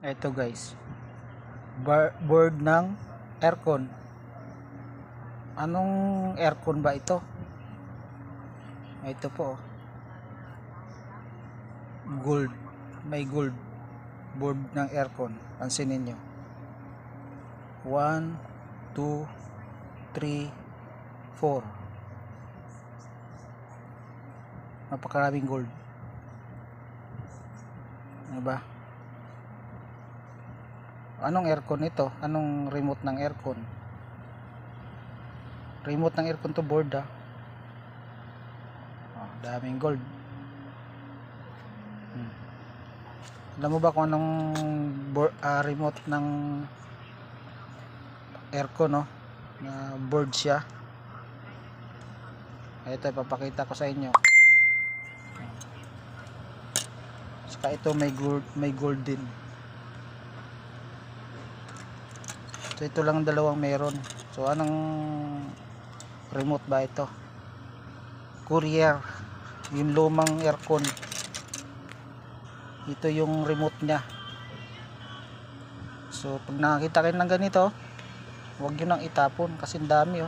Ito guys, board ng aircon. Anong aircon ba ito? Ito po, gold. May gold board ng aircon. Pansinin nyo, 1, 2, 3, 4. Napakaraming gold. Ano ba? Anong aircon ito? Anong remote ng aircon? Remote ng aircon to board daming gold. Alam mo ba kung anong remote ng aircon, no? Na board siya. Ito ipapakita ko sa inyo. Saka ito may gold din. So ito lang dalawang meron. So anong remote ba ito? Courier, yung lumang aircon. Ito yung remote nya. So pag nakakita kayo ng ganito, huwag nyo nang itapon kasi dami